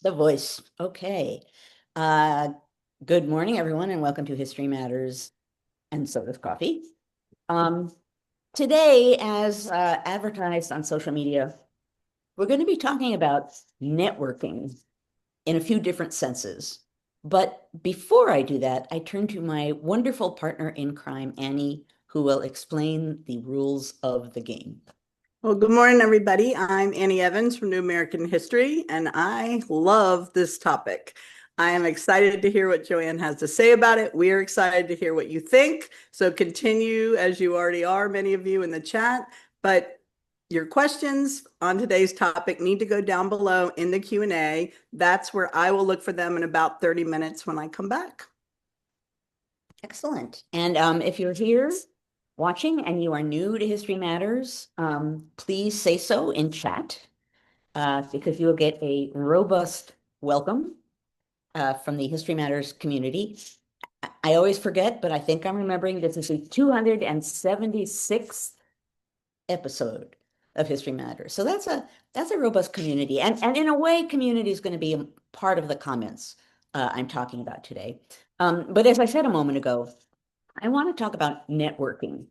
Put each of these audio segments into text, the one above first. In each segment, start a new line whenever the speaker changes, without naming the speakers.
The voice. Okay. Uh, Good morning, everyone, and welcome to History Matters and So Does Coffee. Um, Today, as advertised on social media, we're going to be talking about networking in a few different senses. But before I do that, I turn to my wonderful partner in crime, Annie, who will explain the rules of the game.
Well, good morning, everybody. I'm Annie Evans from New American History, and I love this topic. I am excited to hear what Joanne has to say about it. We are excited to hear what you think. So continue as you already are, many of you in the chat. But your questions on today's topic need to go down below in the Q&A. That's where I will look for them in about 30 minutes when I come back.
Excellent. And if you're here watching and you are new to History Matters, please say so in chat because you'll get a robust welcome from the History Matters community. I always forget, but I think I'm remembering this is the 276th episode of History Matters. So that's a robust community. And in a way, community is going to be a part of the comments I'm talking about today. But as I said a moment ago, I want to talk about networking.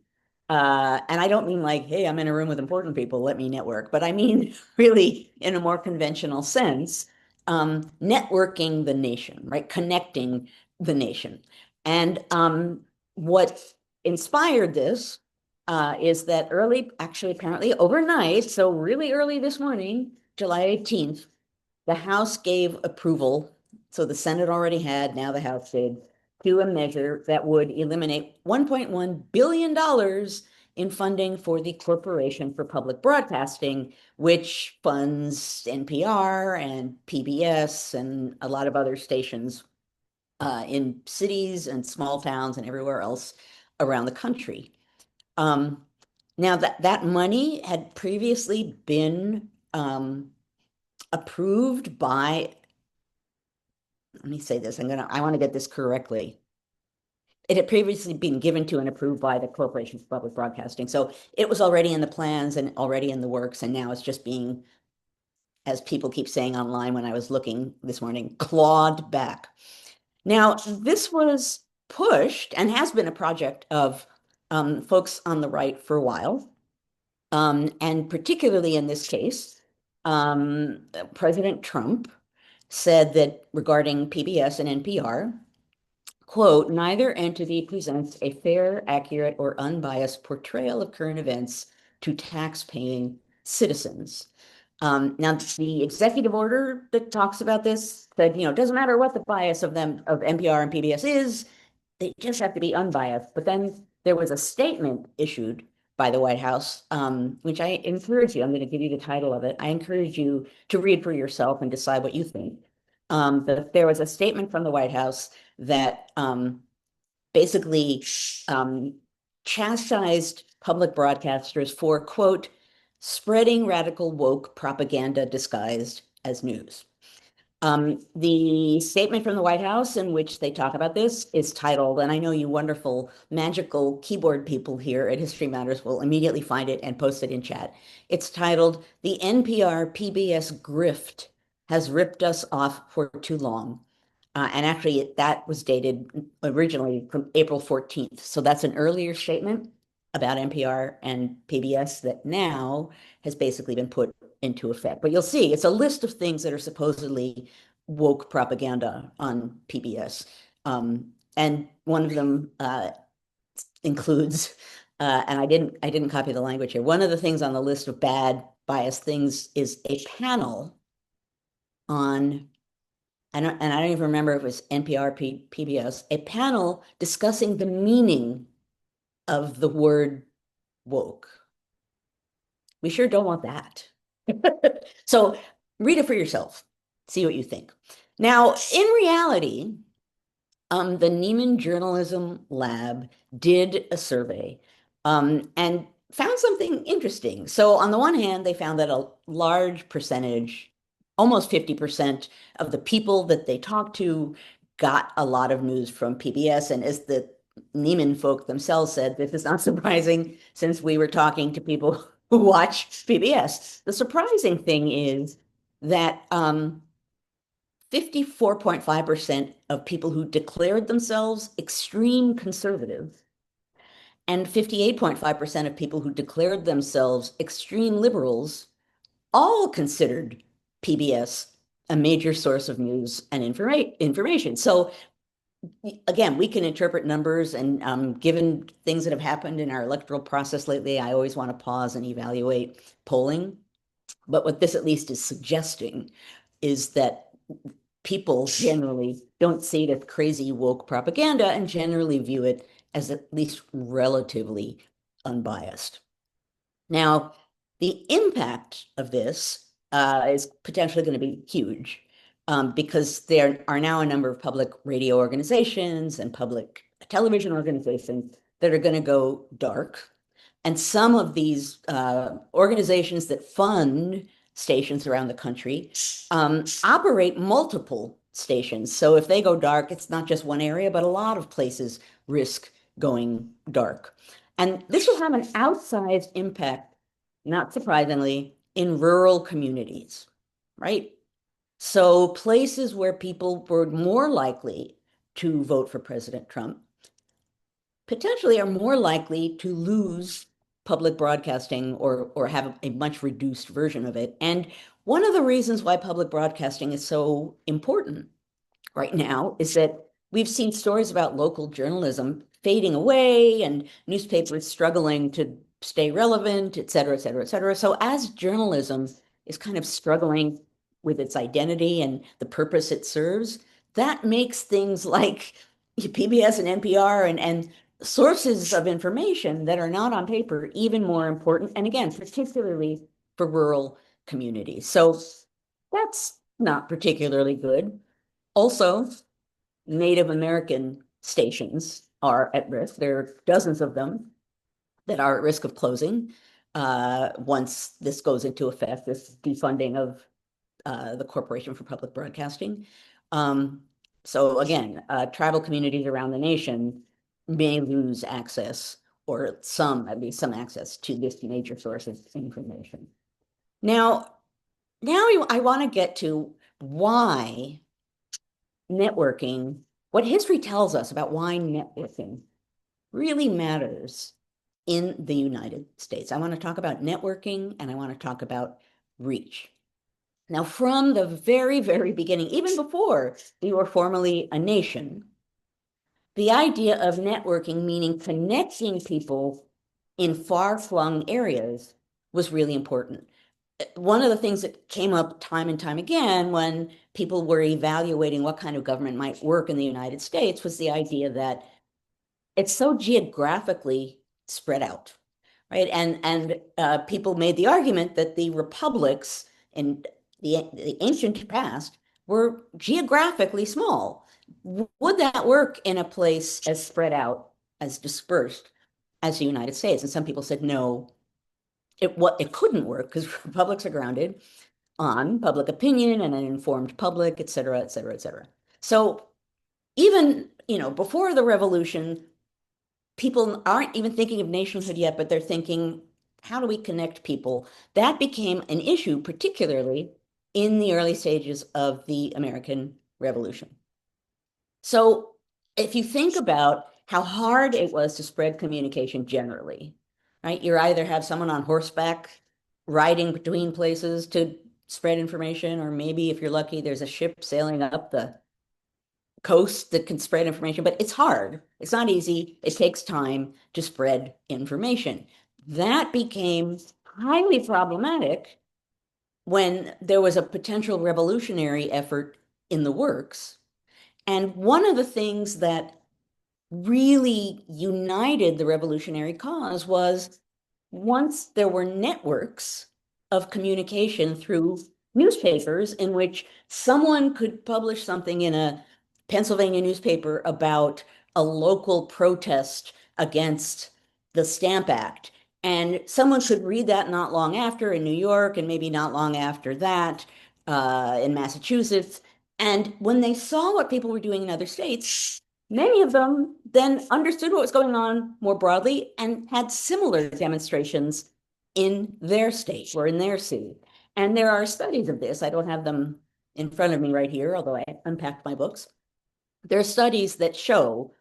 And I don't mean like, hey, I'm in a room with important people, let me network, but I mean really in a more conventional sense, networking the nation, right? Connecting the nation. And what inspired this is that early, actually, apparently overnight, so really early this morning, July 18th, the House gave approval. So the Senate already had, now the House did, to a measure that would eliminate $1.1 billion in funding for the Corporation for Public Broadcasting, which funds NPR and PBS and a lot of other stations in cities and small towns and everywhere else around the country. Um, Now that money had previously been approved by, let me say this, I want to get this correctly. It had previously been given to and approved by the Corporation for Public Broadcasting. So it was already in the plans and already in the works. And now it's just being, as people keep saying online when I was looking this morning, clawed back. Now, this was pushed and has been a project of folks on the right for a while. And particularly in this case, President Trump said that regarding PBS and NPR, quote, neither entity presents a fair, accurate, or unbiased portrayal of current events to tax-paying citizens. Now, the executive order that talks about this said, it doesn't matter what the bias of them, of NPR and PBS is, they just have to be unbiased. But then there was a statement issued by the White House, which I encourage you, I'm going to give you the title of it. I encourage you to read for yourself and decide what you think. But there was a statement from the White House that basically chastised public broadcasters for, quote, spreading radical woke propaganda disguised as news. The statement from the White House in which they talk about this is titled, and I know you wonderful magical keyboard people here at History Matters will immediately find it and post it in chat. It's titled, The NPR PBS Grift Has Ripped Us Off for Too Long. And actually, that was dated originally from April 14th. So that's an earlier statement about NPR and PBS that now has basically been put into effect. But you'll see it's a list of things that are supposedly woke propaganda on PBS. And one of them includes, and I didn't copy the language here. One of the things on the list of bad biased things is a panel on I don't even remember if it was NPR, PBS, a panel discussing the meaning of the word woke. We sure don't want that. So read it for yourself, see what you think. Now, in reality, the Nieman Journalism Lab did a survey and found something interesting. So on the one hand, they found that a large percentage, almost 50% of the people that they talked to got a lot of news from PBS. And as the Nieman folk themselves said, this is not surprising since we were talking to people who watch PBS. The surprising thing is that 54.5% of people who declared themselves extreme conservative and 58.5% of people who declared themselves extreme liberals all considered PBS a major source of news and information. So again, we can interpret numbers, and given things that have happened in our electoral process lately, I always want to pause and evaluate polling. But what this at least is suggesting is that people generally don't see it as crazy woke propaganda and generally view it as at least relatively unbiased. Now, the impact of this is potentially going to be huge because there are now a number of public radio organizations and public television organizations that are going to go dark. And some of these organizations that fund stations around the country operate multiple stations. So if they go dark, it's not just one area, but a lot of places risk going dark. And this will have an outsized impact, not surprisingly, in rural communities, right? So places where people were more likely to vote for President Trump potentially are more likely to lose public broadcasting or have a much reduced version of it. And one of the reasons why public broadcasting is so important right now is that we've seen stories about local journalism fading away and newspapers struggling to stay relevant, et cetera, et cetera, et cetera. So as journalism is kind of struggling with its identity and the purpose it serves, that makes things like PBS and NPR and sources of information that are not on paper even more important. And again, particularly for rural communities. So that's not particularly good. Also, Native American stations are at risk. There are dozens of them that are at risk of closing once this goes into effect, this defunding of the Corporation for Public Broadcasting. So again, tribal communities around the nation may lose access or at least some access to this major source of information. Now I want to get to why networking, what history tells us about why networking really matters in the United States. I want to talk about networking and I want to talk about reach. Now, from the very, very beginning, even before we were formally a nation, the idea of networking, meaning connecting people in far-flung areas, was really important. One of the things that came up time and time again when people were evaluating what kind of government might work in the United States was the idea that it's so geographically spread out, right? And people made the argument that the republics in the ancient past were geographically small. Would that work in a place as spread out, as dispersed as the United States? And some people said no, it couldn't work because republics are grounded on public opinion and an informed public, et cetera, et cetera, et cetera. So even, before the revolution, people aren't even thinking of nationhood yet, but they're thinking, how do we connect people? That became an issue, particularly in the early stages of the American Revolution. So if you think about how hard it was to spread communication generally, right? You either have someone on horseback riding between places to spread information, or maybe if you're lucky, there's a ship sailing up the coast that can spread information, but it's hard. It's not easy. It takes time to spread information. That became highly problematic when there was a potential revolutionary effort in the works. And one of the things that really united the revolutionary cause was once there were networks of communication through newspapers in which someone could publish something in a Pennsylvania newspaper about a local protest against the Stamp Act. And someone could read that not long after in New York, and maybe not long after that in Massachusetts. And when they saw what people were doing in other states, many of them then understood what was going on more broadly and had similar demonstrations in their state or in their city. And there are studies of this. I don't have them in front of me right here, although I unpacked my books. There are studies that show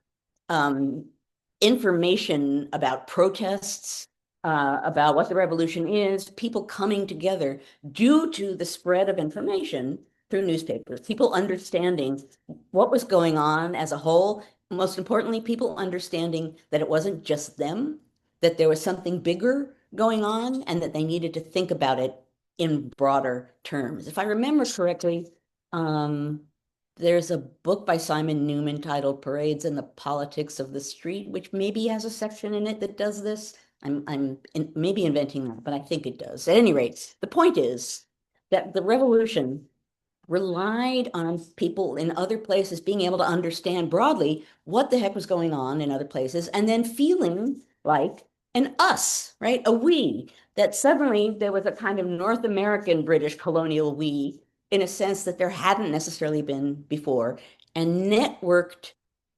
information about protests, about what the revolution is, people coming together due to the spread of information through newspapers, people understanding what was going on as a whole. Most importantly, people understanding that it wasn't just them, that there was something bigger going on, and that they needed to think about it in broader terms. If I remember correctly, there's a book by Simon Newman titled Parades and the Politics of the Street, which maybe has a section in it that does this. I'm maybe inventing that, but I think it does. At any rate, the point is that the revolution relied on people in other places being able to understand broadly what the heck was going on in other places, and then feeling like an us, right? A we, that suddenly there was a kind of North American British colonial we, in a sense that there hadn't necessarily been before. And networked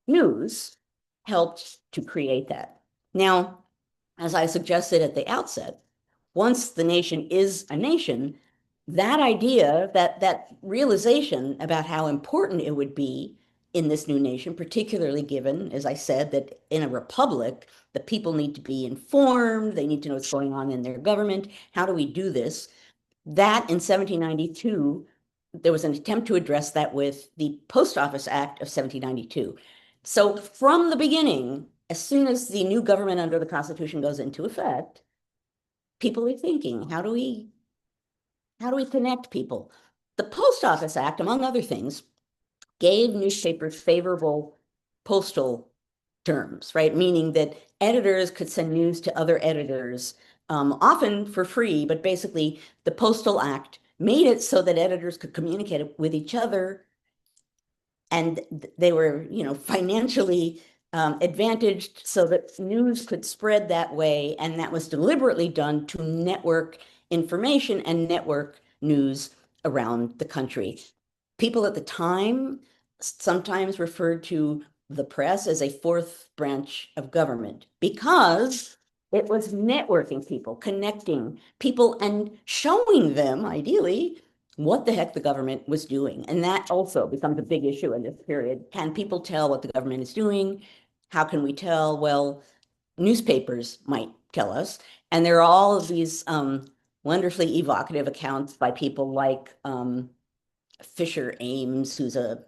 news helped to create that. Now, as I suggested at the outset, once the nation is a nation, that idea, that realization about how important it would be in this new nation, particularly given, as I said, that in a republic, the people need to be informed, they need to know what's going on in their government. How do we do this? That in 1792, there was an attempt to address that with the Post Office Act of 1792. So from the beginning, as soon as the new government under the Constitution goes into effect, people are thinking, how do we connect people? The Post Office Act, among other things, gave newspapers favorable postal terms, right? Meaning that editors could send news to other editors, often for free, but basically the Postal Act made it so that editors could communicate with each other, and they were, financially advantaged so that news could spread that way, and that was deliberately done to network information and network news around the country. People at the time sometimes referred to the press as a fourth branch of government because it was networking people, connecting people, and showing them, ideally, what the heck the government was doing. And that also becomes a big issue in this period. Can people tell what the government is doing? How can we tell? Well, newspapers might tell us. And there are all of these wonderfully evocative accounts by people like Fisher Ames, who's a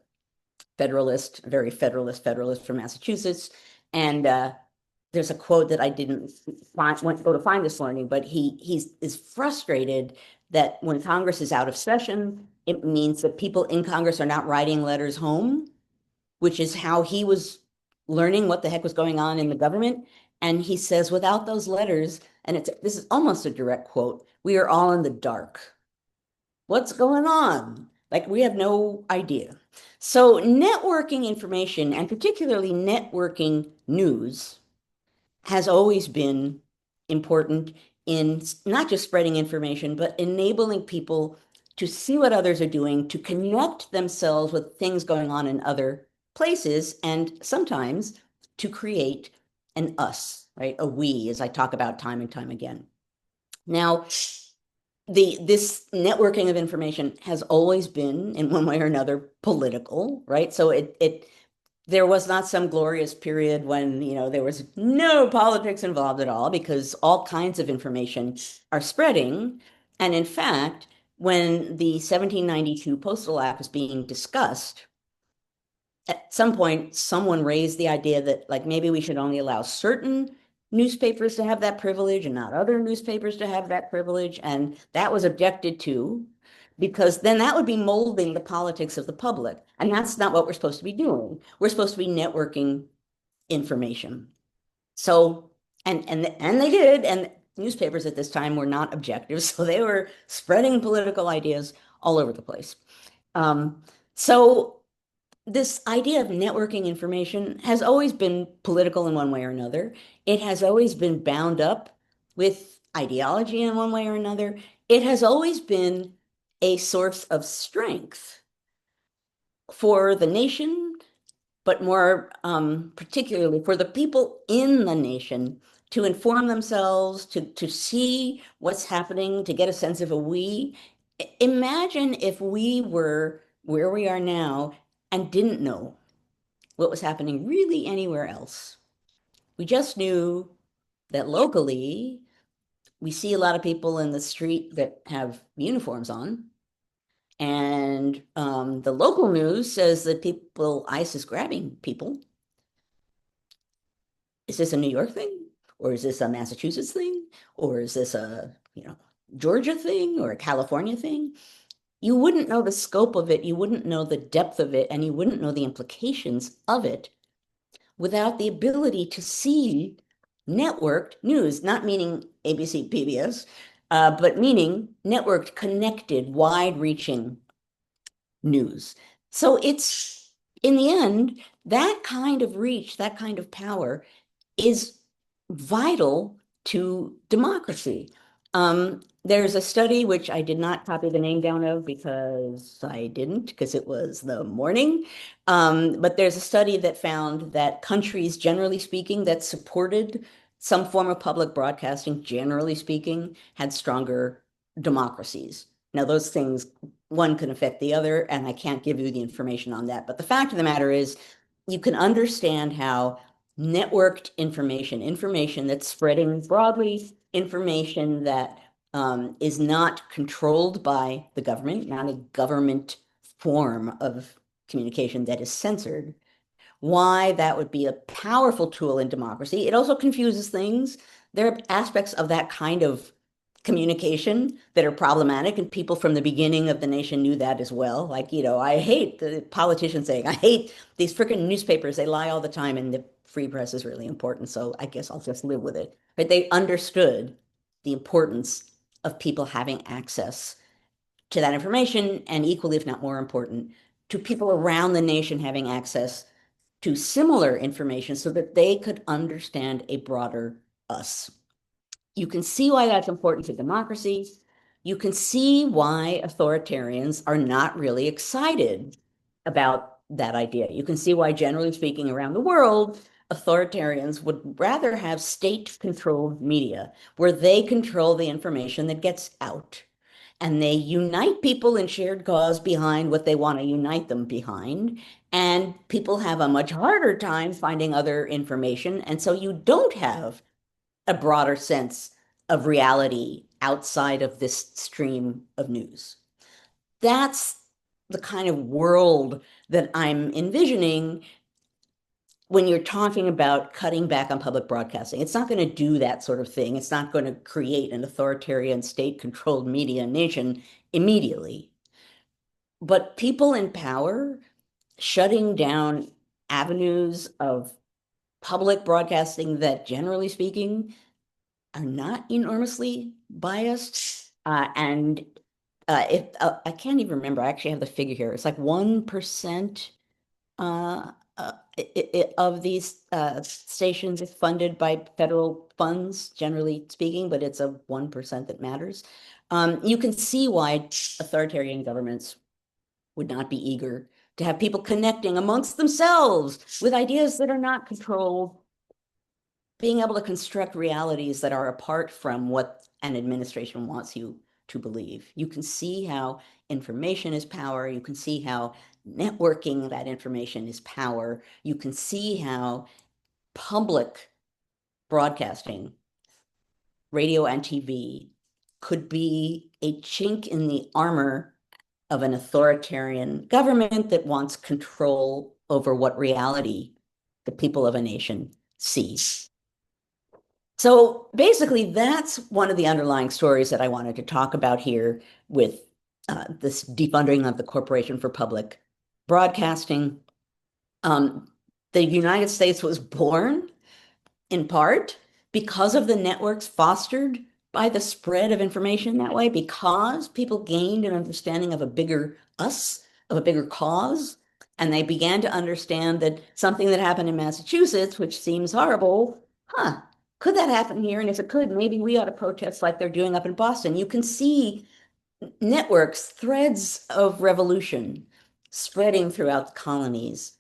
Federalist, very Federalist from Massachusetts. And there's a quote that I didn't go to find this morning, but he is frustrated that when Congress is out of session, it means that people in Congress are not writing letters home, which is how he was learning what the heck was going on in the government. And he says, without those letters, and this is almost a direct quote, we are all in the dark. What's going on? Like, we have no idea. So networking information, and particularly networking news, has always been important in not just spreading information, but enabling people to see what others are doing, to connect themselves with things going on in other places, and sometimes to create an us, right? A we, as I talk about time and time again. Now, this networking of information has always been, in one way or another, political, right? So there was not some glorious period when, there was no politics involved at all, because all kinds of information are spreading. And in fact, when the 1792 Postal Act was being discussed, at some point, someone raised the idea that, like, maybe we should only allow certain newspapers to have that privilege and not other newspapers to have that privilege. And that was objected to, because then that would be molding the politics of the public. And that's not what we're supposed to be doing. We're supposed to be networking information. So, and they did, and newspapers at this time were not objective, so they were spreading political ideas all over the place. So this idea of networking information has always been political in one way or another. It has always been bound up with ideology in one way or another. It has always been a source of strength for the nation, but more particularly for the people in the nation, to inform themselves, to see what's happening, to get a sense of a we. Imagine if we were where we are now and didn't know what was happening really anywhere else. We just knew that locally, we see a lot of people in the street that have uniforms on. And the local news says that ICE is grabbing people. Is this a New York thing? Or is this a Massachusetts thing? Or is this a, Georgia thing or a California thing? You wouldn't know the scope of it, you wouldn't know the depth of it, and you wouldn't know the implications of it without the ability to see networked news, not meaning ABC, PBS, but meaning networked, connected, wide-reaching news. So it's, in the end, that kind of reach, that kind of power is vital to democracy. There's a study which I did not copy the name down of because I didn't, because it was the morning. But there's a study that found that countries, generally speaking, that supported some form of public broadcasting, generally speaking, had stronger democracies. Now, those things, one can affect the other, and I can't give you the information on that. But the fact of the matter is, you can understand how networked information, information that's spreading broadly, information that is not controlled by the government, not a government form of communication that is censored, why that would be a powerful tool in democracy. It also confuses things. There are aspects of that kind of communication that are problematic, and people from the beginning of the nation knew that as well. Like, I hate the politicians saying, I hate these freaking newspapers. They lie all the time, and the free press is really important. So I guess I'll just live with it. But they understood the importance of people having access to that information, and equally, if not more important, to people around the nation having access to similar information so that they could understand a broader us. You can see why that's important to democracy. You can see why authoritarians are not really excited about that idea. You can see why, generally speaking, around the world, authoritarians would rather have state-controlled media where they control the information that gets out. And they unite people in shared cause behind what they want to unite them behind. And people have a much harder time finding other information. And so you don't have a broader sense of reality outside of this stream of news. That's the kind of world that I'm envisioning when you're talking about cutting back on public broadcasting. It's not going to do that sort of thing. It's not going to create an authoritarian state-controlled media nation immediately. But people in power shutting down avenues of public broadcasting that, generally speaking, are not enormously biased. And if I can't even remember, I actually have the figure here. It's like 1% of these stations is funded by federal funds, generally speaking, but it's a 1% that matters. You can see why authoritarian governments would not be eager to have people connecting amongst themselves with ideas that are not controlled, being able to construct realities that are apart from what an administration wants you to believe. You can see how information is power. You can see how networking that information is power. You can see how public broadcasting, radio and TV, could be a chink in the armor of an authoritarian government that wants control over what reality the people of a nation sees. So basically, that's one of the underlying stories that I wanted to talk about here with this defunding of the Corporation for Public Broadcasting. The United States was born in part because of the networks fostered by the spread of information that way, because people gained an understanding of a bigger us, of a bigger cause, and they began to understand that something that happened in Massachusetts, which seems horrible, could that happen here? And if it could, maybe we ought to protest like they're doing up in Boston. You can see networks, threads of revolution spreading throughout the colonies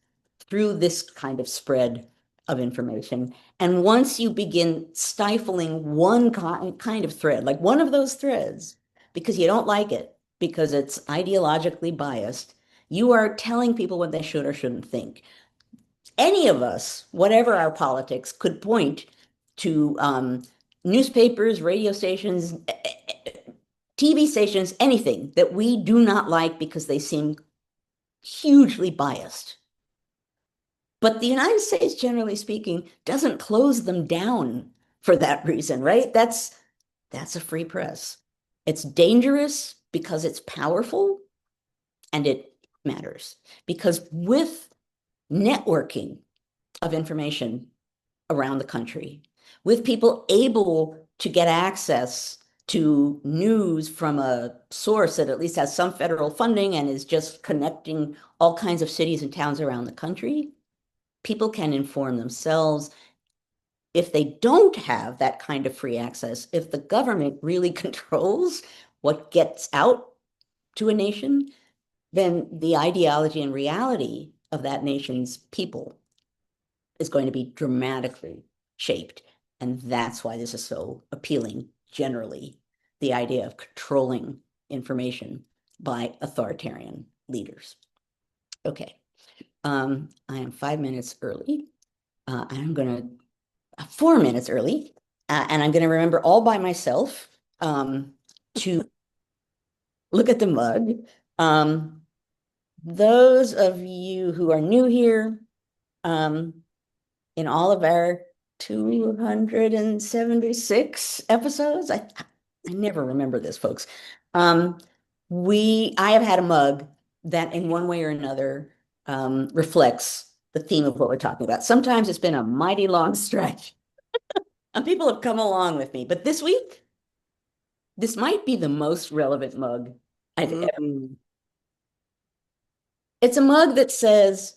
through this kind of spread of information. And once you begin stifling one kind of thread, like one of those threads, because you don't like it, because it's ideologically biased, you are telling people what they should or shouldn't think. Any of us, whatever our politics, could point to newspapers, radio stations, TV stations, anything that we do not like because they seem hugely biased. But the United States, generally speaking, doesn't close them down for that reason, right? That's a free press. It's dangerous because it's powerful and it matters. Because with networking of information around the country, with people able to get access to news from a source that at least has some federal funding and is just connecting all kinds of cities and towns around the country, people can inform themselves. If they don't have that kind of free access, if the government really controls what gets out to a nation, then the ideology and reality of that nation's people is going to be dramatically shaped. And that's why this is so appealing generally, the idea of controlling information by authoritarian leaders. Okay. I am 5 minutes early. I'm going to 4 minutes early, and I'm going to remember all by myself to look at the mug. Those of you who are new here, in all of our 276 episodes, I never remember this, folks. I have had a mug that in one way or another reflects the theme of what we're talking about. Sometimes it's been a mighty long stretch, and people have come along with me. But this week, this might be the most relevant mug I've ever.
Mm.
It's a mug that says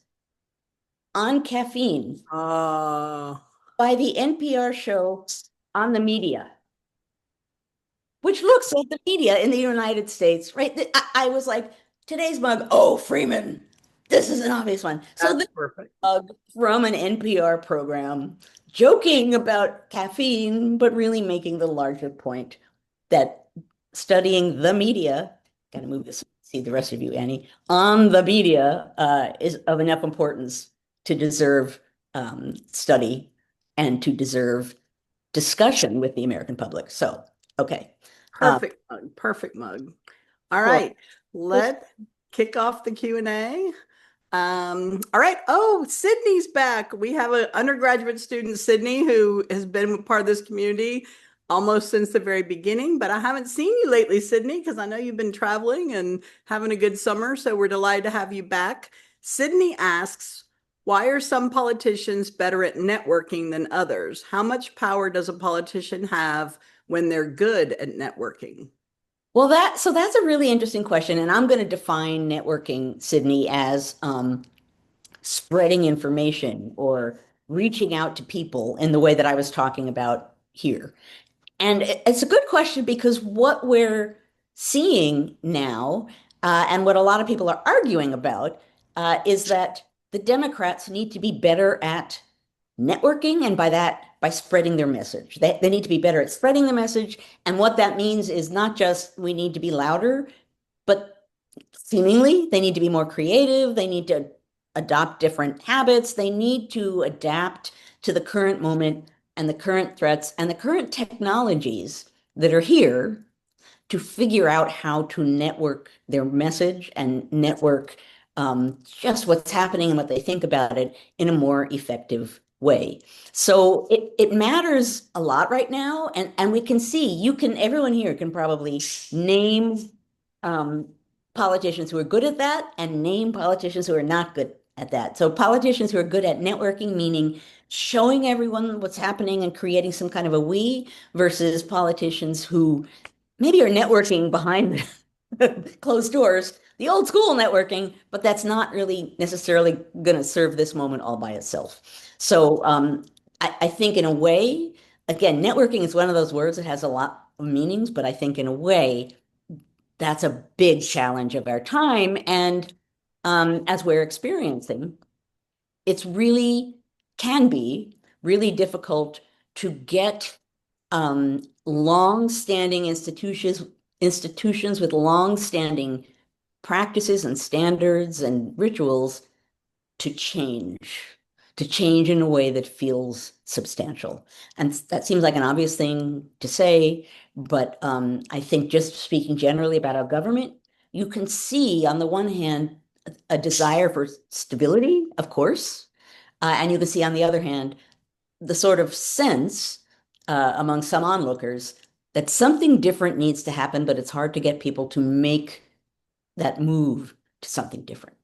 "On Caffeine"
Oh,
by the NPR show On the Media, which looks like the media in the United States, right? I was like, today's mug, oh, Freeman, this is an obvious one. So
that's
this
perfect.
mug from an NPR program joking about caffeine, but really making the larger point that studying the media, gotta move this, see the rest of you, Annie, on the media is of enough importance to deserve study and to deserve discussion with the American public. So, okay.
Perfect mug. Perfect mug. All
Well,
right. Let's kick off the Q&A. All right. Oh, Sydney's back. We have an undergraduate student, Sydney, who has been part of this community almost since the very beginning, but I haven't seen you lately, Sydney, because I know you've been traveling and having a good summer. So we're delighted to have you back. Sydney asks, why are some politicians better at networking than others? How much power does a politician have when they're good at networking?
well, so that's a really interesting question, and I'm going to define networking, Sydney, as spreading information or reaching out to people in the way that I was talking about here. And it's a good question because what we're seeing now, and what a lot of people are arguing about, is that the Democrats need to be better at networking, and by that, by spreading their message. They need to be better at spreading the message. And what that means is not just we need to be louder, but seemingly they need to be more creative. They need to adopt different habits. They need to adapt to the current moment and the current threats and the current technologies that are here to figure out how to network their message and network just what's happening and what they think about it in a more effective way. So it matters a lot right now, and we can see everyone here can probably name politicians who are good at that and name politicians who are not good at that. So politicians who are good at networking, meaning showing everyone what's happening and creating some kind of a we, versus politicians who maybe are networking behind closed doors, the old school networking, but that's not really necessarily going to serve this moment all by itself. So I think in a way, again, networking is one of those words that has a lot of meanings, but I think in a way, that's a big challenge of our time. And as we're experiencing, it's really can be really difficult to get long-standing institutions with long-standing practices and standards and rituals to change in a way that feels substantial. And that seems like an obvious thing to say, but I think just speaking generally about our government, you can see on the one hand a desire for stability, of course, and you can see on the other hand the sort of sense among some onlookers that something different needs to happen, but it's hard to get people to make that move to something different.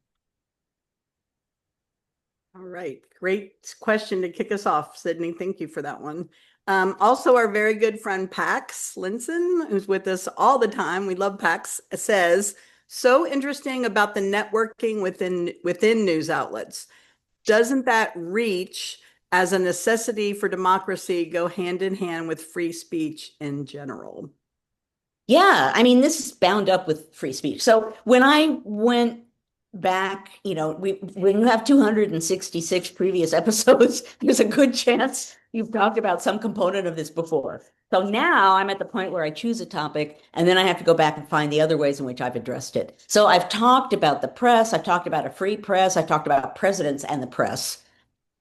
All right, great question to kick us off, Sydney. Thank you for that one. Also, our very good friend Pax Linson, who's with us all the time, we love Pax, says, so interesting about the networking within news outlets. Doesn't that reach as a necessity for democracy go hand in hand with free speech in general?
Yeah, I mean, this is bound up with free speech. So when I went back, when you have 266 previous episodes, there's a good chance you've talked about some component of this before. So now I'm at the point where I choose a topic and then I have to go back and find the other ways in which I've addressed it. So I've talked about the press, I've talked about a free press, I've talked about presidents and the press.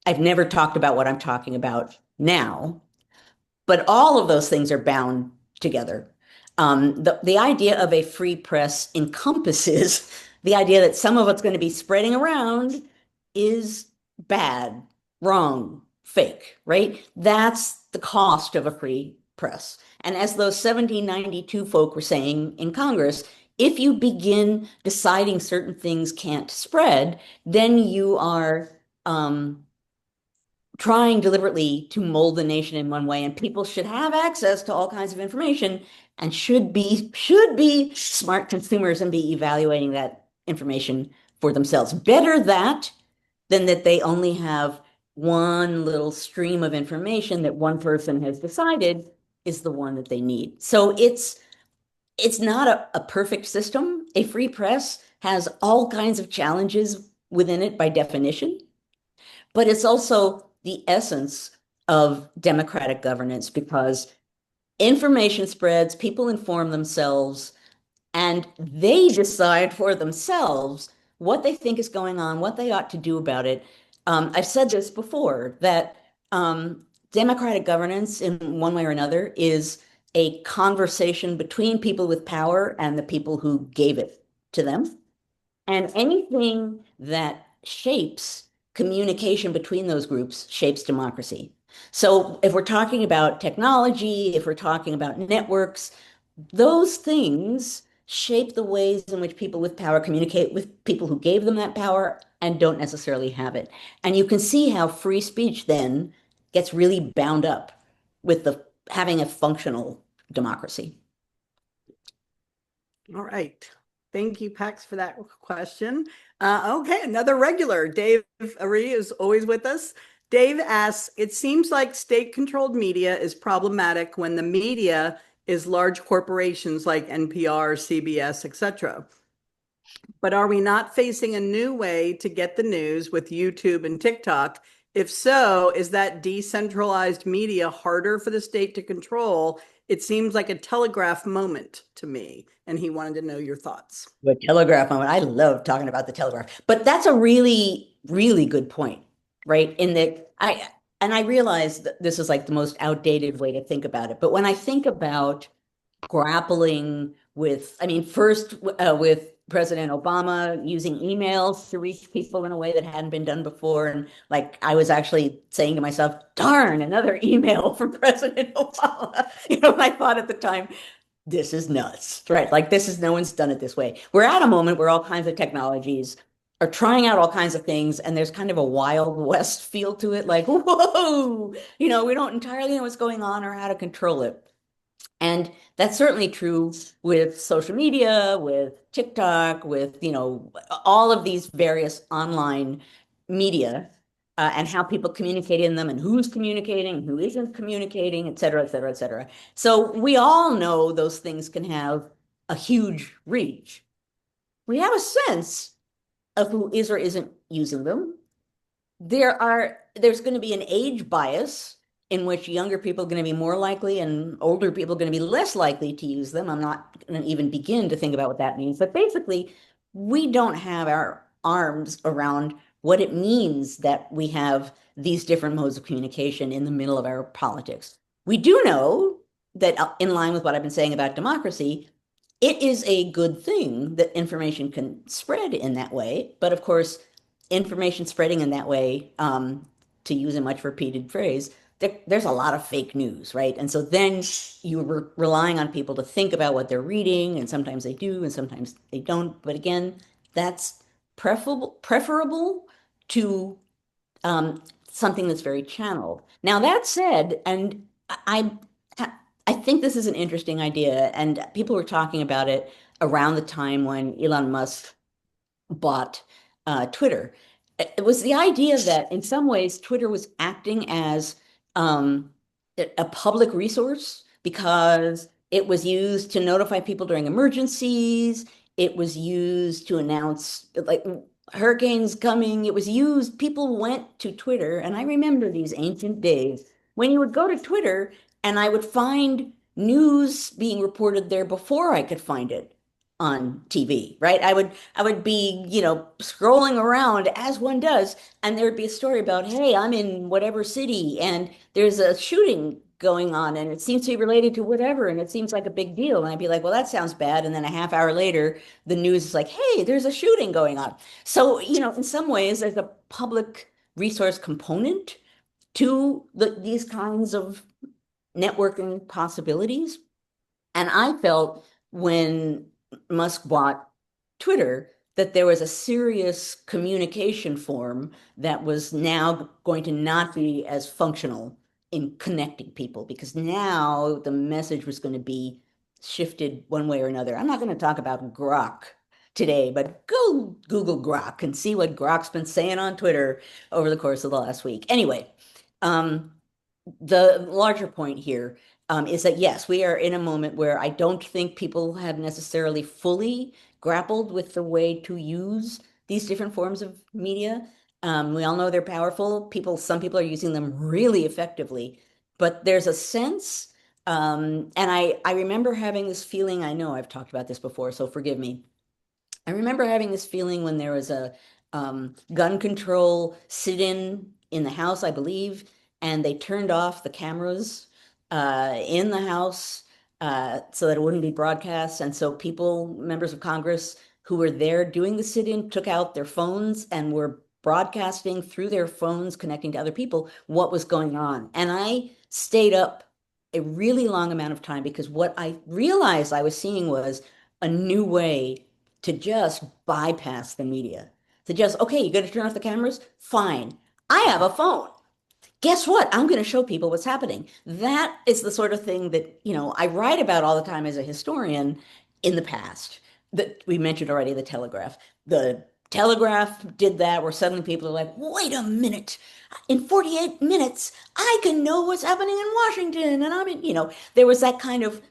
I've never talked about what I'm talking about now, but all of those things are bound together. The idea of a free press encompasses the idea that some of what's going to be spreading around is bad, wrong, fake, right? That's the cost of a free press. And as those 1792 folk were saying in Congress, if you begin deciding certain things can't spread, then you are trying deliberately to mold the nation in one way, and people should have access to all kinds of information and should be smart consumers and be evaluating that information for themselves. Better that than that they only have one little stream of information that one person has decided is the one that they need. So it's not a perfect system. A free press has all kinds of challenges within it by definition, but it's also the essence of democratic governance because information spreads, people inform themselves, and they decide for themselves what they think is going on, what they ought to do about it. I've said this before that democratic governance, in one way or another, is a conversation between people with power and the people who gave it to them. And anything that shapes communication between those groups shapes democracy. So if we're talking about technology, if we're talking about networks, those things shape the ways in which people with power communicate with people who gave them that power and don't necessarily have it. And you can see how free speech then gets really bound up with the having a functional democracy.
All right. Thank you, Pax, for that question. Okay, another regular. Dave Aree is always with us. Dave asks, it seems like state-controlled media is problematic when the media is large corporations like NPR, CBS, etc. But are we not facing a new way to get the news with YouTube and TikTok? If so, is that decentralized media harder for the state to control? It seems like a telegraph moment to me. And he wanted to know your thoughts.
The telegraph moment. I love talking about the telegraph, but that's a really, really good point, right? In that I realize that this is like the most outdated way to think about it. But when I think about grappling with, I mean, first with President Obama using emails to reach people in a way that hadn't been done before. And like, I was actually saying to myself, darn, another email from President Obama. I thought at the time, this is nuts, right? Like no one's done it this way. We're at a moment where all kinds of technologies are trying out all kinds of things, and there's kind of a Wild West feel to it, like, whoa, we don't entirely know what's going on or how to control it. And that's certainly true with social media, with TikTok, with, all of these various online media and how people communicate in them and who's communicating, who isn't communicating, et cetera, et cetera, et cetera. So we all know those things can have a huge reach. We have a sense of who is or isn't using them. There's going to be an age bias in which younger people are going to be more likely and older people are going to be less likely to use them. I'm not going to even begin to think about what that means. But basically, we don't have our arms around what it means that we have these different modes of communication in the middle of our politics. We do know that, in line with what I've been saying about democracy, it is a good thing that information can spread in that way. But of course, information spreading in that way, to use a much repeated phrase, there's a lot of fake news, right? And so then you're relying on people to think about what they're reading, and sometimes they do, and sometimes they don't. But again, that's preferable to something that's very channeled. Now, that said, and I, I think this is an interesting idea, and people were talking about it around the time when Elon Musk bought Twitter. It was the idea that in some ways Twitter was acting as um, a public resource because it was used to notify people during emergencies. It was used to announce like hurricanes coming. It was used, people went to Twitter, and I remember these ancient days when you would go to Twitter and I would find news being reported there before I could find it on TV, right? I would be, scrolling around as one does, and there would be a story about, hey, I'm in whatever city and there's a shooting going on and it seems to be related to whatever and it seems like a big deal. And I'd be like, well, that sounds bad. And then a half hour later, the news is like, hey, there's a shooting going on. So, in some ways, there's a public resource component to these kinds of networking possibilities. And I felt when Musk bought Twitter that there was a serious communication form that was now going to not be as functional in connecting people because now the message was going to be shifted one way or another. I'm not going to talk about Grok today, but go Google Grok and see what Grok's been saying on Twitter over the course of the last week. Anyway, um, the larger point here is that yes, we are in a moment where I don't think people have necessarily fully grappled with the way to use these different forms of media. We all know they're powerful. Some people are using them really effectively, but there's a sense, and I remember having this feeling. I know I've talked about this before, so forgive me. I remember having this feeling when there was a gun control sit-in the House, I believe, and they turned off the cameras in the House so that it wouldn't be broadcast. And so members of Congress who were there doing the sit-in took out their phones and were broadcasting through their phones, connecting to other people, what was going on. And I stayed up a really long amount of time because what I realized I was seeing was a new way to just bypass the media. To just, okay, you're going to turn off the cameras? Fine. I have a phone. Guess what? I'm going to show people what's happening. That is the sort of thing that, I write about all the time as a historian in the past. That we mentioned already, the Telegraph. The Telegraph did that where suddenly people are like, wait a minute. In 48 minutes, I can know what's happening in Washington. And there was that kind of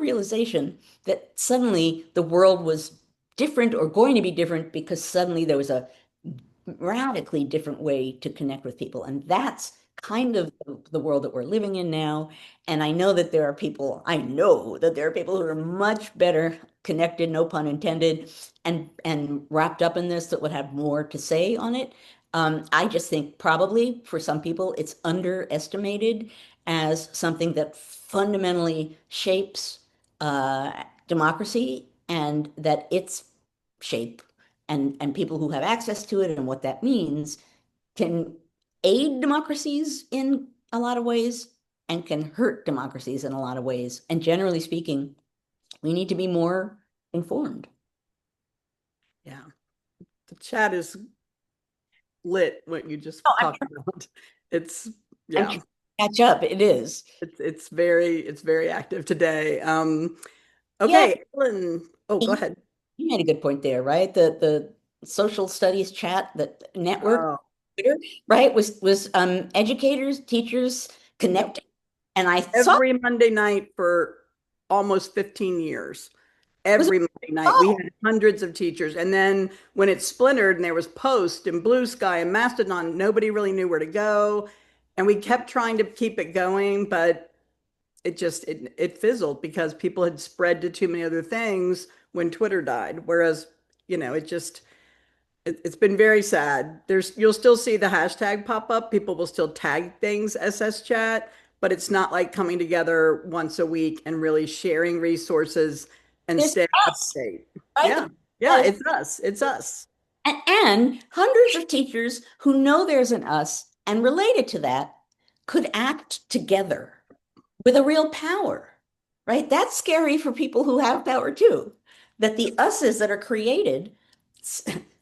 realization that suddenly the world was different or going to be different because suddenly there was a radically different way to connect with people. And that's kind of the world that we're living in now. And I know that there are people who are much better connected, no pun intended, and wrapped up in this that would have more to say on it. I just think probably for some people it's underestimated as something that fundamentally shapes democracy and that its shape and people who have access to it and what that means can aid democracies in a lot of ways and can hurt democracies in a lot of ways. And generally speaking, we need to be more informed.
Yeah. The chat is lit, what you just
Oh,
talked about. It's, yeah,
I'm catch up. It is.
it's very active today.
Yeah,
Okay, Ellen. Oh, go
you
ahead.
you made a good point there, right? The social studies chat, that network,
Oh,
Twitter, right, was educators, teachers
yep.
connecting. And I saw
Every Monday night for almost 15 years.
was
Every Monday night. We
oh,
had hundreds of teachers. And then when it splintered and there was Post and Blue Sky and Mastodon, nobody really knew where to go. And we kept trying to keep it going, but it fizzled because people had spread to too many other things when Twitter died. Whereas, it's been very sad. You'll still see the hashtag pop up. People will still tag things SS chat, but it's not like coming together once a week and really sharing resources and
There's
staying up
us,
to date.
right?
Yeah. Yeah, it's us. It's us.
And hundreds of teachers who know there's an us and related to that could act together with a real power, right? That's scary for people who have power too. That the us's that are created,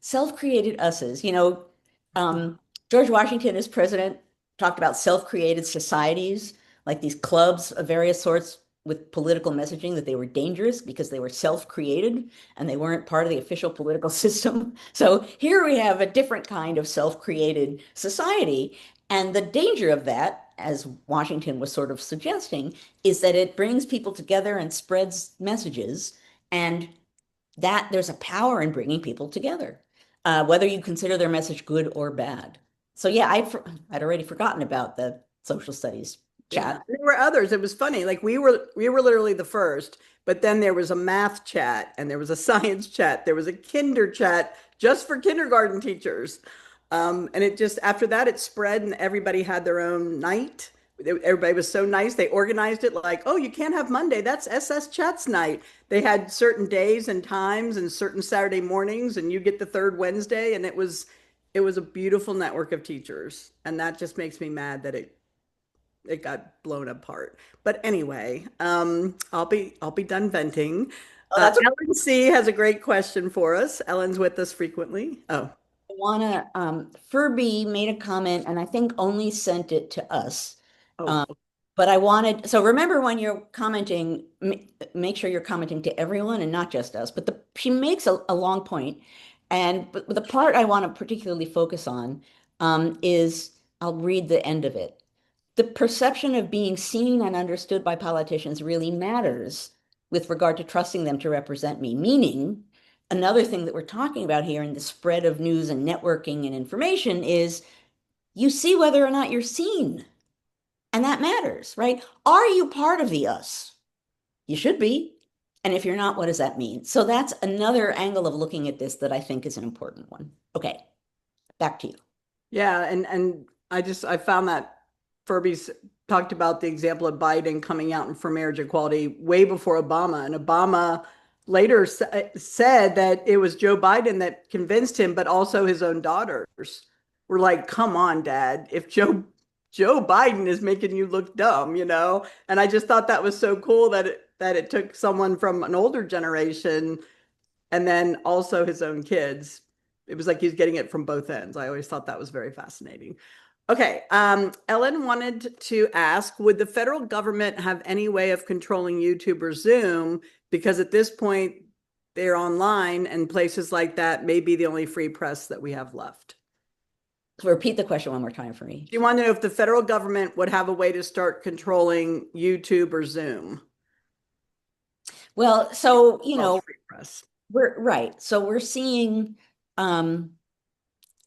self-created us's, George Washington as president talked about self-created societies, like these clubs of various sorts with political messaging that they were dangerous because they were self-created and they weren't part of the official political system. So here we have a different kind of self-created society. And the danger of that, as Washington was sort of suggesting, is that it brings people together and spreads messages, and that there's a power in bringing people together, whether you consider their message good or bad. So yeah, I'd already forgotten about the social studies
Yeah,
chat.
there were others. It was funny. Like we were literally the first, but then there was a math chat and there was a science chat. There was a kinder chat just for kindergarten teachers. And it just after that it spread and everybody had their own night. Everybody was so nice. They organized it like, oh, you can't have Monday. That's SS Chats night. They had certain days and times and certain Saturday mornings, and you get the third Wednesday. And it was a beautiful network of teachers. And that just makes me mad that it got blown apart. But anyway, I'll be done venting.
Oh, that's
Ellen C has a great question for us. Ellen's with us frequently. Oh,
wanna Furby made a comment and I think only sent it to us.
oh,
Um, but I wanted, so remember when you're commenting, make sure you're commenting to everyone and not just us. But she makes a long point, and but the part I want to particularly focus on is I'll read the end of it. The perception of being seen and understood by politicians really matters with regard to trusting them to represent me. Meaning, another thing that we're talking about here in the spread of news and networking and information is you see whether or not you're seen. And that matters, right? Are you part of the us? You should be. And if you're not, what does that mean? So that's another angle of looking at this that I think is an important one. Okay, back to you.
yeah, and I found that Furby's talked about the example of Biden coming out for marriage equality way before Obama, and Obama later said that it was Joe Biden that convinced him, but also his own daughters were like, "Come on, Dad, if Joe Biden is making you look dumb, you know?" And I just thought that was so cool that it took someone from an older generation and then also his own kids. It was like he's getting it from both ends. I always thought that was very fascinating. Okay, Ellen wanted to ask, would the federal government have any way of controlling YouTube or Zoom? Because at this point, they're online and places like that may be the only free press that we have left.
So repeat the question one more time for me.
Do you want to know if the federal government would have a way to start controlling YouTube or Zoom?
Well, so,
Free press.
we're right. So we're seeing um,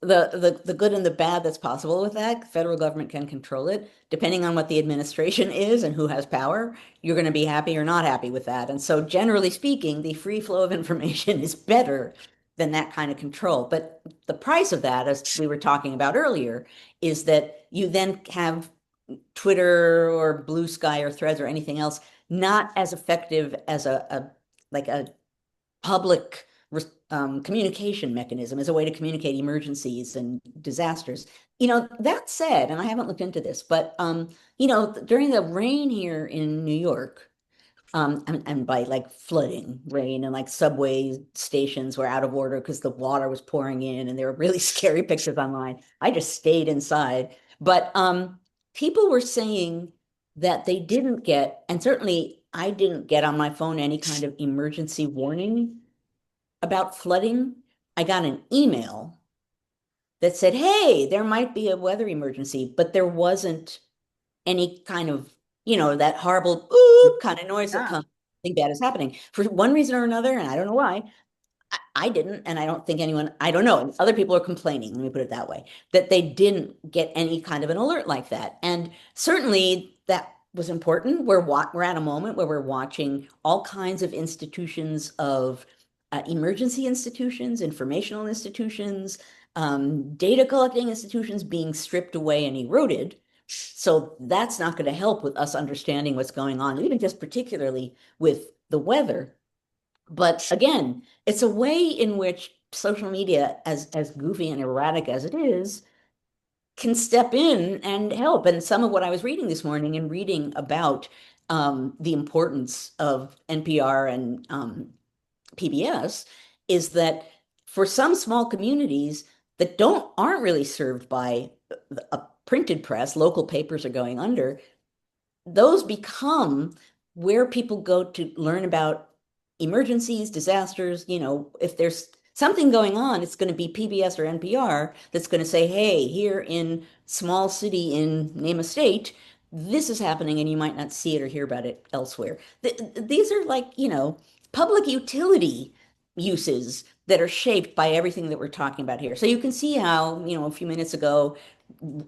the good and the bad that's possible with that. The federal government can control it. Depending on what the administration is and who has power, you're going to be happy or not happy with that. And so generally speaking, the free flow of information is better than that kind of control. But the price of that, as we were talking about earlier, is that you then have Twitter or Blue Sky or Threads or anything else not as effective as a public communication mechanism, as a way to communicate emergencies and disasters. That said, and I haven't looked into this, but during the rain here in New York, and by like flooding rain, and like subway stations were out of order because the water was pouring in and there were really scary pictures online. I just stayed inside. But people were saying that they didn't get, and certainly I didn't get on my phone any kind of emergency warning about flooding. I got an email that said, hey, there might be a weather emergency, but there wasn't any kind of, that horrible oop kind of noise that
Yeah.
comes, something bad is happening. For one reason or another, and I don't know why, I didn't, and I don't think anyone, I don't know, other people are complaining, let me put it that way, that they didn't get any kind of an alert like that. And certainly that was important. We're at a moment where we're watching all kinds of institutions of emergency institutions, informational institutions, data collecting institutions being stripped away and eroded. So that's not going to help with us understanding what's going on, even just particularly with the weather. But again, it's a way in which social media, as goofy and erratic as it is, can step in and help. And some of what I was reading this morning and reading about the importance of NPR and PBS is that for some small communities that aren't really served by a printed press, local papers are going under, those become where people go to learn about emergencies, disasters. If there's something going on, it's going to be PBS or NPR that's going to say, hey, here in small city in name a state, this is happening and you might not see it or hear about it elsewhere. These are like, public utility uses that are shaped by everything that we're talking about here. So you can see how, a few minutes ago,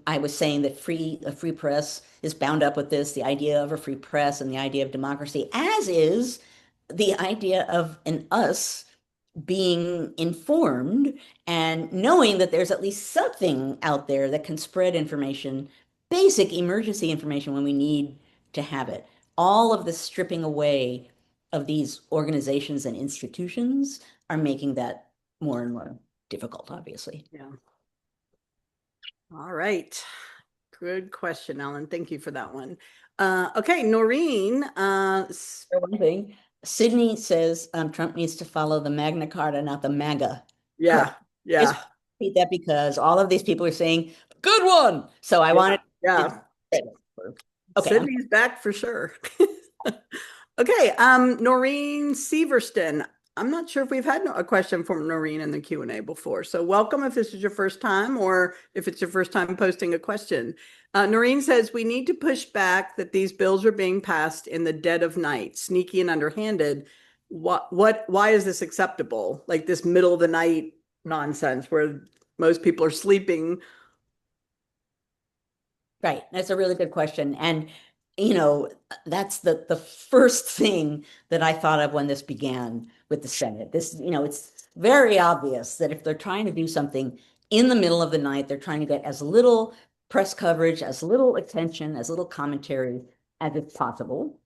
I was saying that a free press is bound up with this, the idea of a free press and the idea of democracy, as is the idea of an us being informed and knowing that there's at least something out there that can spread information, basic emergency information when we need to have it. All of the stripping away of these organizations and institutions are making that more and more difficult, obviously.
Yeah. All right. Good question, Ellen. Thank you for that one. Okay, Noreen.
For one thing, Sydney says Trump needs to follow the Magna Carta, not the MAGA.
Yeah,
Just
yeah,
repeat that because all of these people are saying, good one. So I wanted
yeah.
Okay.
Sydney's back for sure. Okay, Noreen Severston. I'm not sure if we've had a question from Noreen in the Q&A before. So welcome if this is your first time or if it's your first time posting a question. Noreen says, we need to push back that these bills are being passed in the dead of night, sneaky and underhanded. Why is this acceptable? Like this middle of the night nonsense where most people are sleeping.
Right. That's a really good question. And, that's the first thing that I thought of when this began with the Senate. It's very obvious that if they're trying to do something in the middle of the night, they're trying to get as little press coverage, as little attention, as little commentary as it's possible.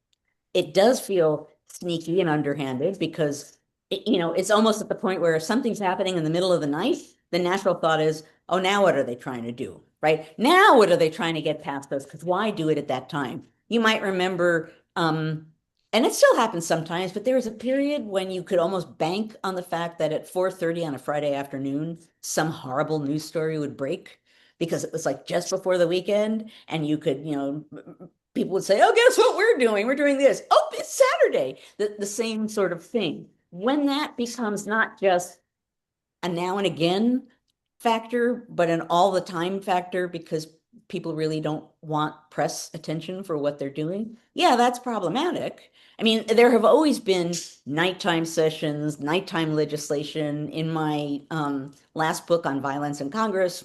It does feel sneaky and underhanded because, it's almost at the point where if something's happening in the middle of the night, the natural thought is, oh, now what are they trying to do? Right? Now, what are they trying to get past us? Because why do it at that time? You might remember, and it still happens sometimes, but there was a period when you could almost bank on the fact that at 4:30 on a Friday afternoon, some horrible news story would break because it was like just before the weekend, and you could, people would say, oh, guess what we're doing? We're doing this. Oh, it's Saturday. The same sort of thing. When that becomes not just a now and again factor, but an all the time factor because people really don't want press attention for what they're doing. Yeah, that's problematic. I mean, there have always been nighttime sessions, nighttime legislation. In my last book on violence in Congress,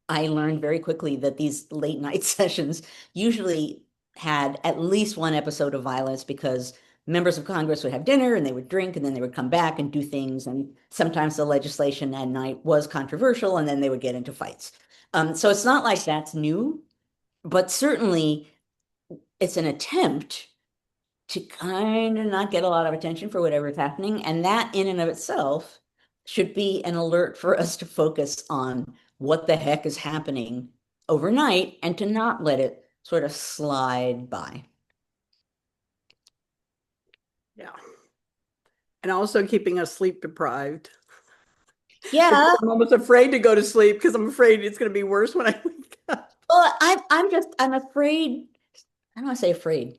I learned very quickly that these late night sessions usually had at least one episode of violence because members of Congress would have dinner and they would drink and then they would come back and do things. And sometimes the legislation at night was controversial and then they would get into fights. So it's not like that's new, but certainly it's an attempt to kind of not get a lot of attention for whatever is happening. And that in and of itself should be an alert for us to focus on what the heck is happening overnight and to not let it sort of slide by.
Yeah. And also keeping us sleep deprived.
Yeah.
I'm almost afraid to go to sleep because I'm afraid it's going to be worse when I wake up.
Well, I'm afraid. I don't want to say afraid.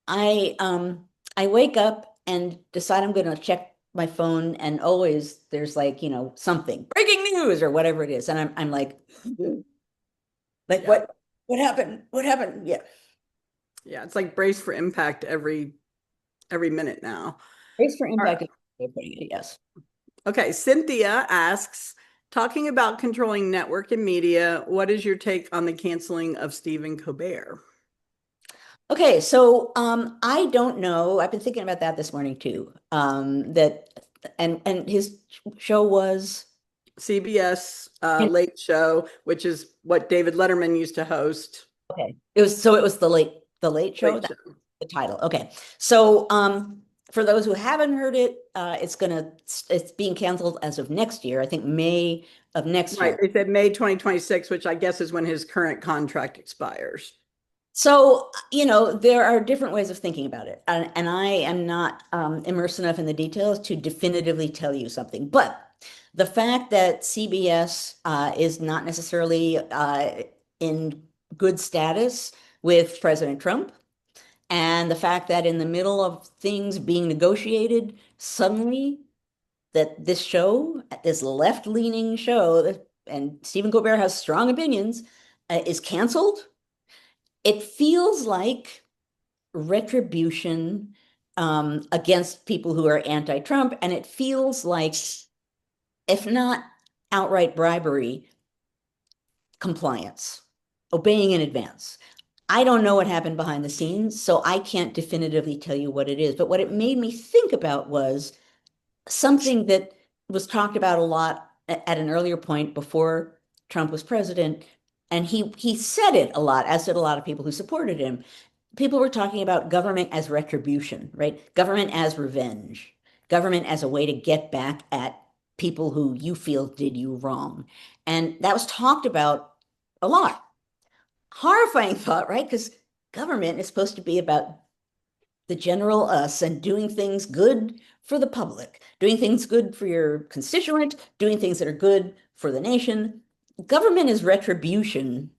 I wake up and decide I'm going to check my phone and always there's like, something breaking news or whatever it is. And I'm like,
Yeah.
what happened? What happened? Yeah.
Yeah. It's like brace for impact every minute now.
Brace for impact. Yes.
Okay, Cynthia asks, talking about controlling network and media, what is your take on the canceling of Stephen Colbert?
Okay, so I don't know. I've been thinking about that this morning too. That and his show was
CBS Late Show, which is what David Letterman used to host.
okay. It was the late show.
Late
That's
Show.
the title. Okay. So for those who haven't heard it, it's being canceled as of next year. I think May of next
Right.
year.
They said May 2026, which I guess is when his current contract expires.
So, there are different ways of thinking about it. And I am not immersed enough in the details to definitively tell you something. But the fact that CBS is not necessarily in good status with President Trump, and the fact that in the middle of things being negotiated, suddenly that this show, this left-leaning show, and Stephen Colbert has strong opinions, is canceled. It feels like retribution against people who are anti-Trump, and it feels like, if not outright bribery, compliance, obeying in advance. I don't know what happened behind the scenes, so I can't definitively tell you what it is. But what it made me think about was something that was talked about a lot at an earlier point before Trump was president. And he said it a lot, as did a lot of people who supported him. People were talking about government as retribution, right? Government as revenge, government as a way to get back at people who you feel did you wrong. And that was talked about a lot. Horrifying thought, right? Because government is supposed to be about the general us and doing things good for the public, doing things good for your constituent, doing things that are good for the nation. Government is retribution,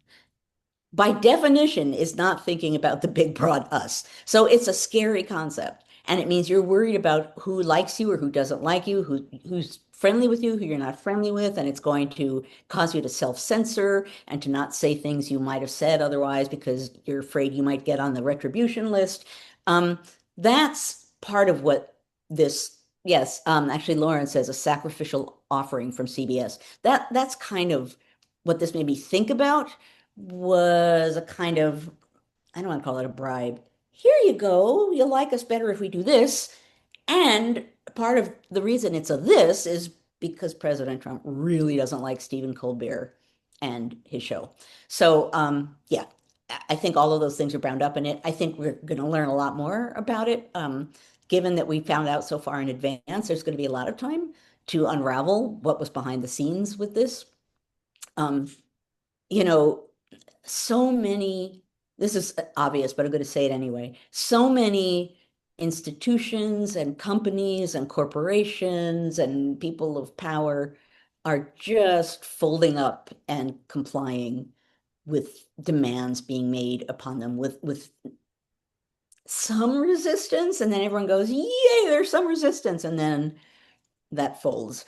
by definition, is not thinking about the big broad us. So it's a scary concept. And it means you're worried about who likes you or who doesn't like you, who's friendly with you, who you're not friendly with, and it's going to cause you to self-censor and to not say things you might have said otherwise because you're afraid you might get on the retribution list. That's part of what this, yes, actually Lauren says a sacrificial offering from CBS. That's kind of what this made me think about, was a kind of, I don't want to call it a bribe. Here you go. You'll like us better if we do this. And part of the reason it's a this is because President Trump really doesn't like Stephen Colbert and his show. So, yeah, I think all of those things are bound up in it. I think we're going to learn a lot more about it. Given that we found out so far in advance, there's going to be a lot of time to unravel what was behind the scenes with this. Um, you know, so many, this is obvious, but I'm going to say it anyway. So many institutions and companies and corporations and people of power are just folding up and complying with demands being made upon them with some resistance, and then everyone goes, yay, there's some resistance, and then that folds.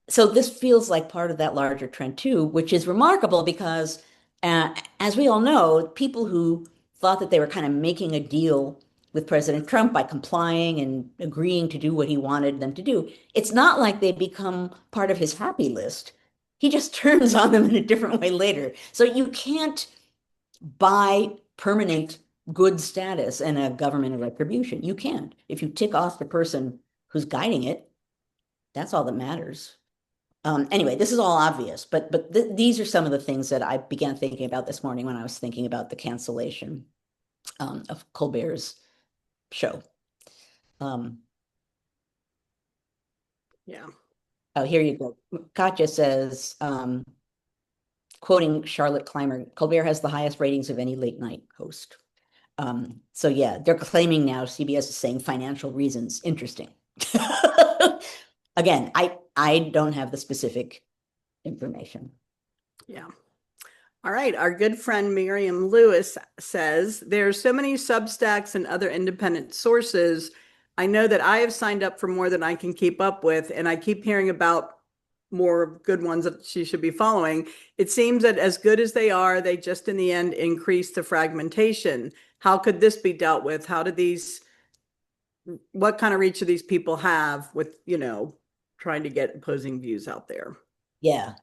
So this feels like part of that larger trend too, which is remarkable because, as we all know, people who thought that they were kind of making a deal with President Trump by complying and agreeing to do what he wanted them to do, it's not like they become part of his happy list. He just turns on them in a different way later. So you can't buy permanent good status in a government of retribution. You can't. If you tick off the person who's guiding it, that's all that matters. Anyway, this is all obvious, but these are some of the things that I began thinking about this morning when I was thinking about the cancellation of Colbert's show.
Yeah.
Oh, here you go. Katja says, quoting Charlotte Clymer, Colbert has the highest ratings of any late night host. So yeah, they're claiming now CBS is saying financial reasons. Interesting. Again, I don't have the specific information.
Yeah. All right. Our good friend Miriam Lewis says there's so many Substacks and other independent sources. I know that I have signed up for more than I can keep up with, and I keep hearing about more good ones that she should be following. It seems that as good as they are, they just in the end increase the fragmentation. How could this be dealt with? How do these, what kind of reach do these people have with, trying to get opposing views out there.
Yeah.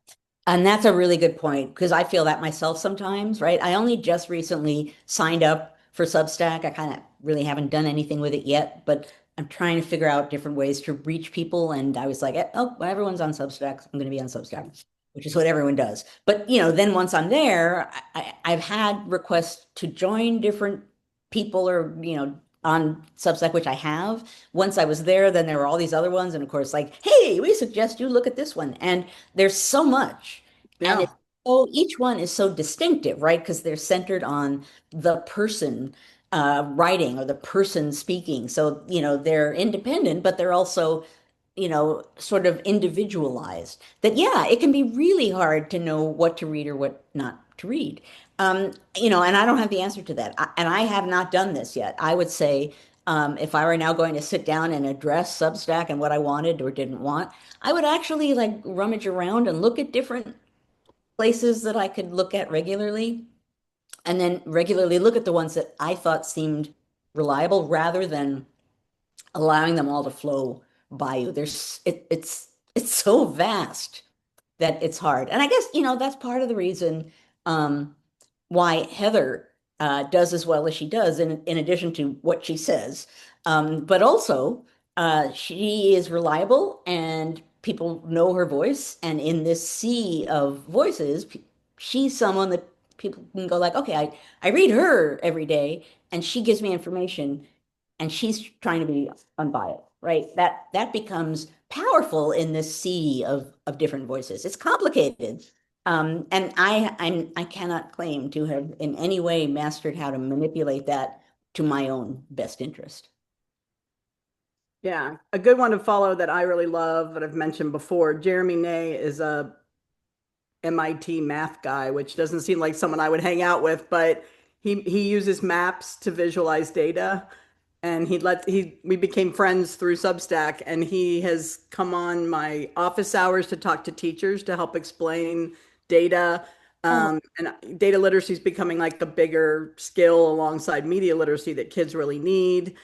And that's a really good point because I feel that myself sometimes, right? I only just recently signed up for Substack. I kind of really haven't done anything with it yet, but I'm trying to figure out different ways to reach people. And I was like, oh, well, everyone's on Substack. I'm going to be on Substack, which is what everyone does. But, then once I'm there, I've had requests to join different people or, on Substack, which I have. Once I was there, then there were all these other ones. And of course, like, hey, we suggest you look at this one. And there's so much. And
Yeah.
each one is so distinctive, right? Because they're centered on the person writing or the person speaking. So, they're independent, but they're also, sort of individualized. That, yeah, it can be really hard to know what to read or what not to read. And I don't have the answer to that. And I have not done this yet. I would say, if I were now going to sit down and address Substack and what I wanted or didn't want, I would actually like rummage around and look at different places that I could look at regularly, and then regularly look at the ones that I thought seemed reliable rather than allowing them all to flow by you. It's so vast that it's hard. And I guess, that's part of the reason why Heather does as well as she does, in addition to what she says. But also, she is reliable and people know her voice. And in this sea of voices, she's someone that people can go like, okay, I read her every day and she gives me information and she's trying to be unbiased, right? That becomes powerful in this sea of different voices. It's complicated. And I cannot claim to have in any way mastered how to manipulate that to my own best interest.
Yeah. A good one to follow that I really love that I've mentioned before. Jeremy Ney is a MIT math guy, which doesn't seem like someone I would hang out with, but he uses maps to visualize data. And we became friends through Substack, and he has come on my office hours to talk to teachers to help explain data.
Oh,
And data literacy is becoming like the bigger skill alongside media literacy that kids really need.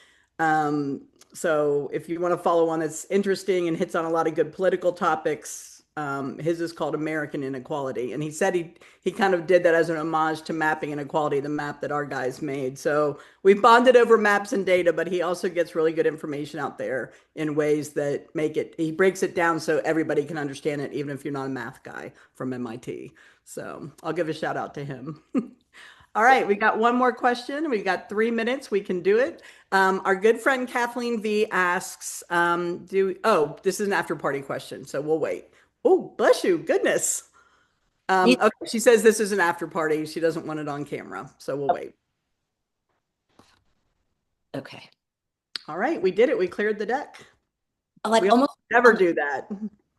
So if you want to follow one that's interesting and hits on a lot of good political topics, his is called American Inequality. And he said he kind of did that as an homage to Mapping Inequality, the map that our guys made. So we bonded over maps and data, but he also gets really good information out there in ways that he breaks it down so everybody can understand it, even if you're not a math guy from MIT. So I'll give a shout out to him. All right, we got one more question. We got 3 minutes. We can do it. Our good friend Kathleen V asks, this is an after party question, so we'll wait. Oh, bless you. Goodness. Okay, she says this is an after party. She doesn't want it on camera, so we'll wait.
okay.
All right, we did it. We cleared the deck.
Like
We
almost
never do that.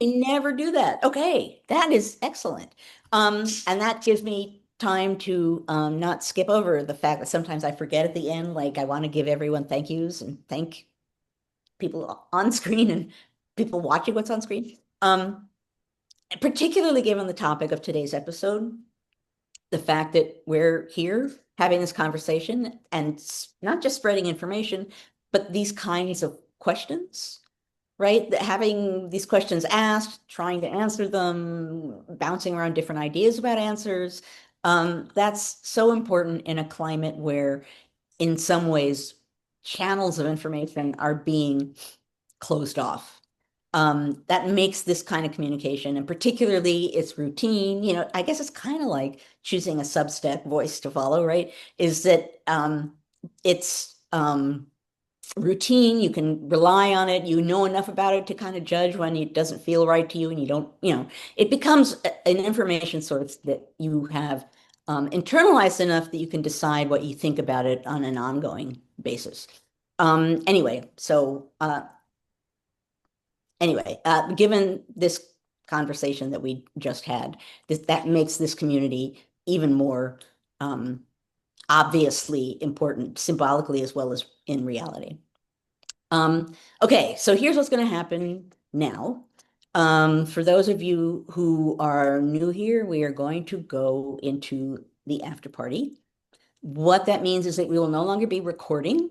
we never do that. Okay, that is excellent. And that gives me time to not skip over the fact that sometimes I forget at the end, like I want to give everyone thank yous and thank people on screen and people watching what's on screen. Particularly given the topic of today's episode, the fact that we're here having this conversation and not just spreading information, but these kinds of questions, right? Having these questions asked, trying to answer them, bouncing around different ideas about answers. That's so important in a climate where, in some ways, channels of information are being closed off. That makes this kind of communication, and particularly its routine, I guess it's kind of like choosing a Substack voice to follow, right? Is that it's routine, you can rely on it, you know enough about it to kind of judge when it doesn't feel right to you and you don't, it becomes an information source that you have internalized enough that you can decide what you think about it on an ongoing basis. Anyway, so given this conversation that we just had, that makes this community even more obviously important, symbolically as well as in reality. Okay, so here's what's going to happen now. For those of you who are new here, we are going to go into the after party. What that means is that we will no longer be recording.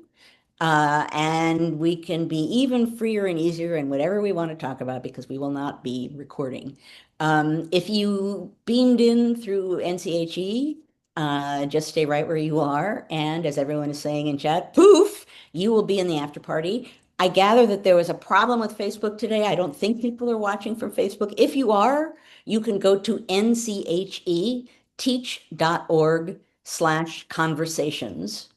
And we can be even freer and easier in whatever we want to talk about because we will not be recording. If you beamed in through NCHE, just stay right where you are. And as everyone is saying in chat, poof, you will be in the after party. I gather that there was a problem with Facebook today. I don't think people are watching from Facebook. If you are, you can go to ncheteach.org/conversations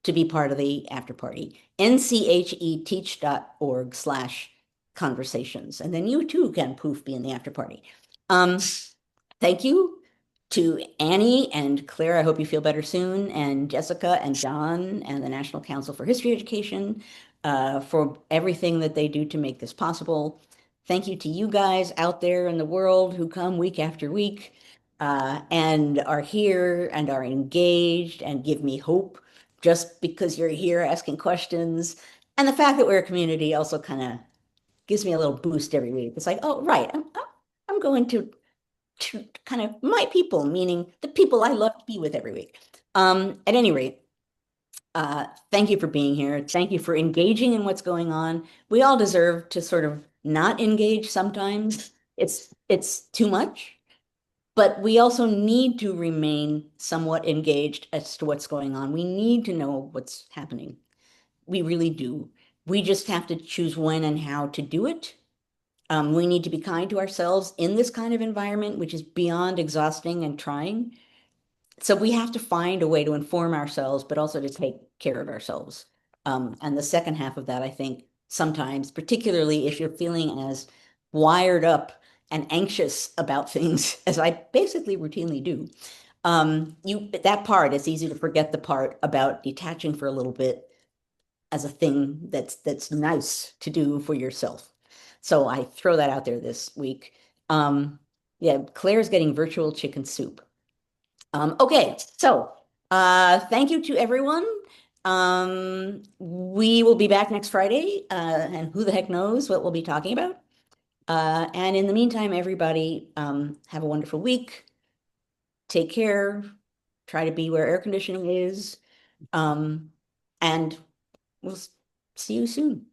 to be part of the after party. ncheteach.org/conversations. And then you too can poof be in the after party. Thank you to Annie and Claire. I hope you feel better soon. And Jessica and John and the National Council for History Education for everything that they do to make this possible. Thank you to you guys out there in the world who come week after week and are here and are engaged and give me hope just because you're here asking questions. And the fact that we're a community also kind of gives me a little boost every week. It's like, oh, right, I'm going to kind of my people, meaning the people I love to be with every week. At any rate, thank you for being here. Thank you for engaging in what's going on. We all deserve to sort of not engage sometimes. It's too much. But we also need to remain somewhat engaged as to what's going on. We need to know what's happening. We really do. We just have to choose when and how to do it. We need to be kind to ourselves in this kind of environment, which is beyond exhausting and trying. So we have to find a way to inform ourselves, but also to take care of ourselves. And the second half of that, I think, sometimes, particularly if you're feeling as wired up and anxious about things as I basically routinely do, that part, it's easy to forget the part about detaching for a little bit as a thing that's nice to do for yourself. So I throw that out there this week. Yeah, Claire's getting virtual chicken soup. Okay, so thank you to everyone. We will be back next Friday, and who the heck knows what we'll be talking about. And in the meantime, everybody, have a wonderful week. Take care. Try to be where air conditioning is. And we'll see you soon.